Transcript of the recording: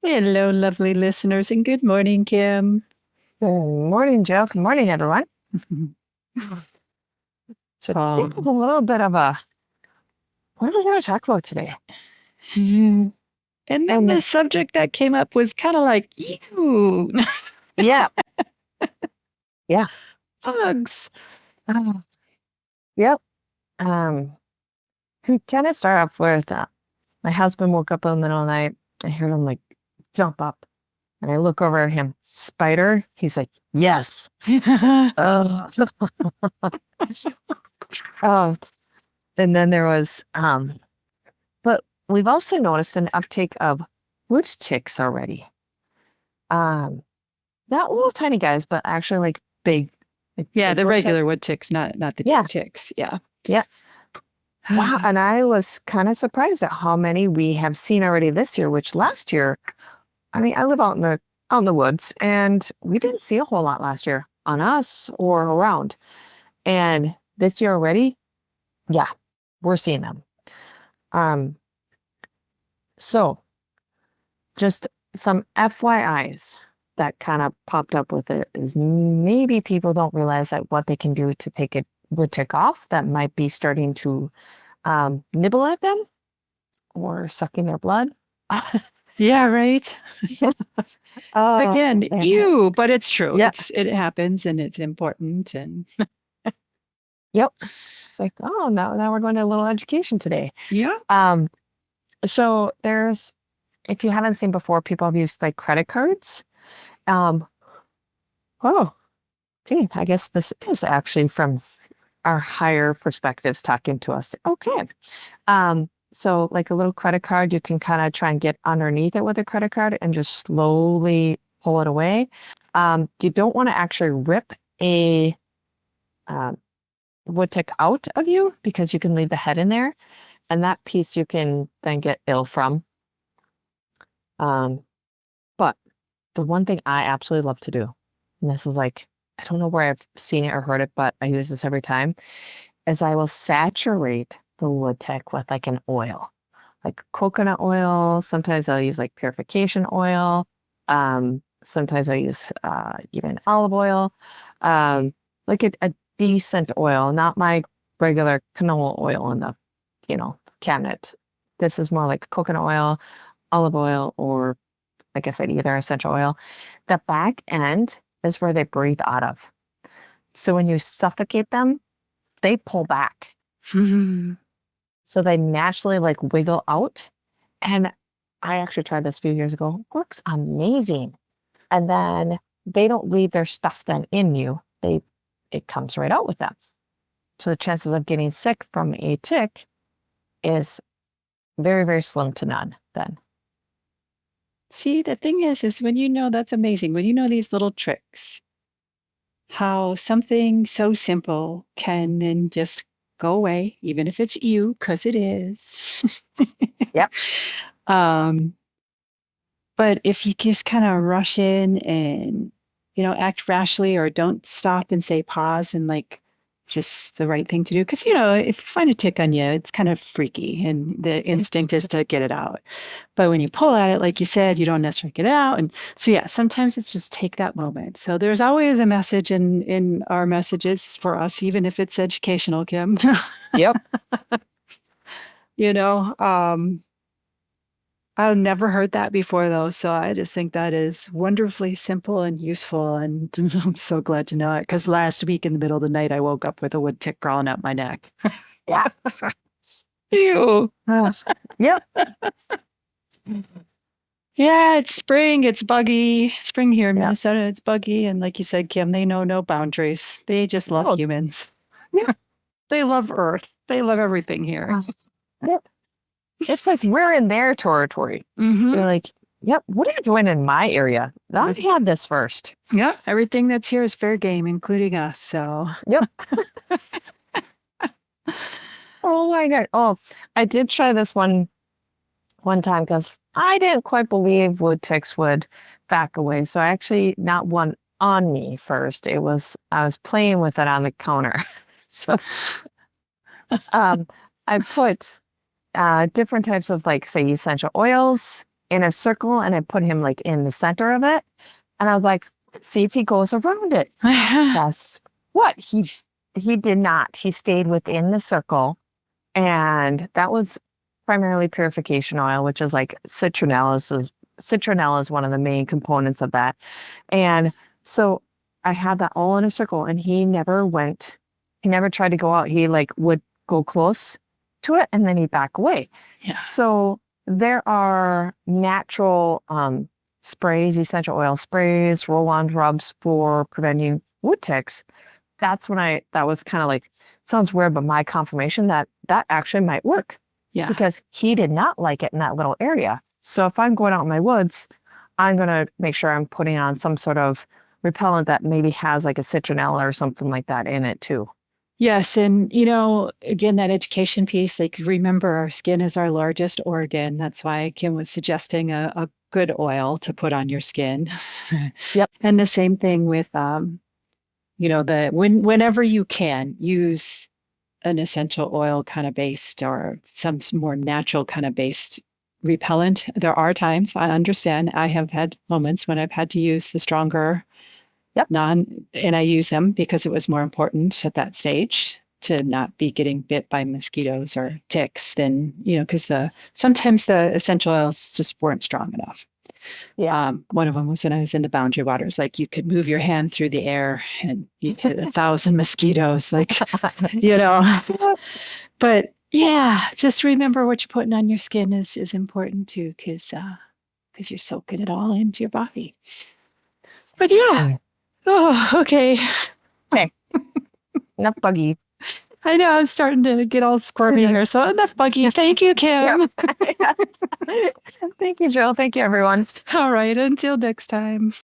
Hello, lovely listeners, and good morning, Kim. Good morning, Joe. Good morning, everyone. So today is a little bit of a, what are we going to talk about today? and then the And subject that came up was kind of like, ew, yeah, yeah, bugs. uh, yep. Um, we kind of start off with my husband woke up in the middle of the night. I heard him like jump up, and I look over at him. Spider. He's like, yes. Oh, oh. And then there was but we've also noticed an uptake of wood ticks already. Um, Not little tiny guys, but actually like big, like Yeah, big the wood tick. regular wood ticks, not the Yeah, ticks. Yeah. yeah. Wow. And I was kind of surprised at how many we have seen already this year, which last year, I mean, I live out in the woods and we didn't see a whole lot last year on us or around. And this year already, yeah, we're seeing them. Um, so just some FYIs that kind of popped up with it is maybe people don't realize that what they can do to take it would tick off that might be starting to nibble at them or sucking their blood. Yeah, right. Again, Man. ew, but it's true. Yeah. It happens and it's important. And Yep. It's like, oh, now we're going to a little education today. yeah. Um, so if you haven't seen before, people have used like credit cards. Um, oh, gee, I guess this is actually from our higher perspectives talking to us. Okay. So like a little credit card, you can kind of try and get underneath it with a credit card and just slowly pull it away. You don't want to actually rip a um, wood tick out of you because you can leave the head in there, and that piece you can then get ill from. But the one thing I absolutely love to do, and this is like, I don't know where I've seen it or heard it, but I use this every time, is I will saturate the wood tick with like an oil, like coconut oil. Sometimes I'll use like purification oil. Sometimes I use even olive oil, like a decent oil, not my regular canola oil in the, cabinet. This is more like coconut oil, olive oil, or like I said, either essential oil. The back end is where they breathe out of. So when you suffocate them, they pull back. So they naturally like wiggle out. And I actually tried this a few years ago. It works amazing. And then they don't leave their stuff then in you. It comes right out with them. So the chances of getting sick from a tick is very, very slim to none then. See, the thing is when you know, that's amazing. When you know these little tricks, how something so simple can then just go away, even if it's you, because it is. Yep. But if you just kind of rush in and, act rashly or don't stop and say pause and like, just the right thing to do. Because, if you find a tick on you, it's kind of freaky and the instinct is to get it out. But when you pull at it, like you said, you don't necessarily get it out. And so, yeah, sometimes it's just take that moment. So there's always a message in our messages for us, even if it's educational, Kim. Yep. you know, um, I've never heard that before, though. So I just think that is wonderfully simple and useful. And I'm so glad to know it. Because last week in the middle of the night, I woke up with a wood tick crawling up my neck. Yeah. Ew. Yep. Yeah, it's spring. It's buggy. Spring here in Yeah. Minnesota, it's buggy. And like you said, Kim, they know no boundaries. They just love Oh. humans. Yeah. They love Earth. They love everything here. Yep. It's like we're in their territory. Mm-hmm. They're like, yep, what are you doing in my area? I had this first. Yep. Everything that's here is fair game, including us. So, Yep. Oh my God. Oh, I did try this one time because I didn't quite believe wood ticks would back away. So I actually not one on me first. I was playing with it on the counter. So I put different types of like say essential oils in a circle and I put him like in the center of it. And I was like, let's see if he goes around it. Guess what? He did not. He stayed within the circle. And that was primarily purification oil, which is like citronella. So citronella is one of the main components of that. And so I had that all in a circle and he never tried to go out. He like would go close to it and then he'd back away. Yeah. So there are natural sprays, essential oil sprays, roll-on rubs for preventing wood ticks. That was kind of like, sounds weird, but my confirmation that actually might work. Yeah. Because he did not like it in that little area. So if I'm going out in my woods, I'm going to make sure I'm putting on some sort of repellent that maybe has like a citronella or something like that in it too. Yes. And, again, that education piece, like remember our skin is our largest organ. That's why Kim was suggesting a good oil to put on your skin. Yep. And the same thing with, whenever you can use an essential oil kind of based or some more natural kind of based repellent. There are times I understand I have had moments when I've had to use the stronger and I use them because it was more important at that stage to not be getting bit by mosquitoes or ticks than, because sometimes the essential oils just weren't strong enough. Yeah. One of them was when I was in the Boundary Waters, like you could move your hand through the air and you hit 1,000 mosquitoes, But yeah, just remember what you're putting on your skin is important too, because you're soaking it all into your body. But yeah. Oh, okay. Okay. Enough buggy. I know I'm starting to get all squirmy here. So enough buggy. Thank you, Kim. Thank you, Jill. Thank you, everyone. All right. Until next time.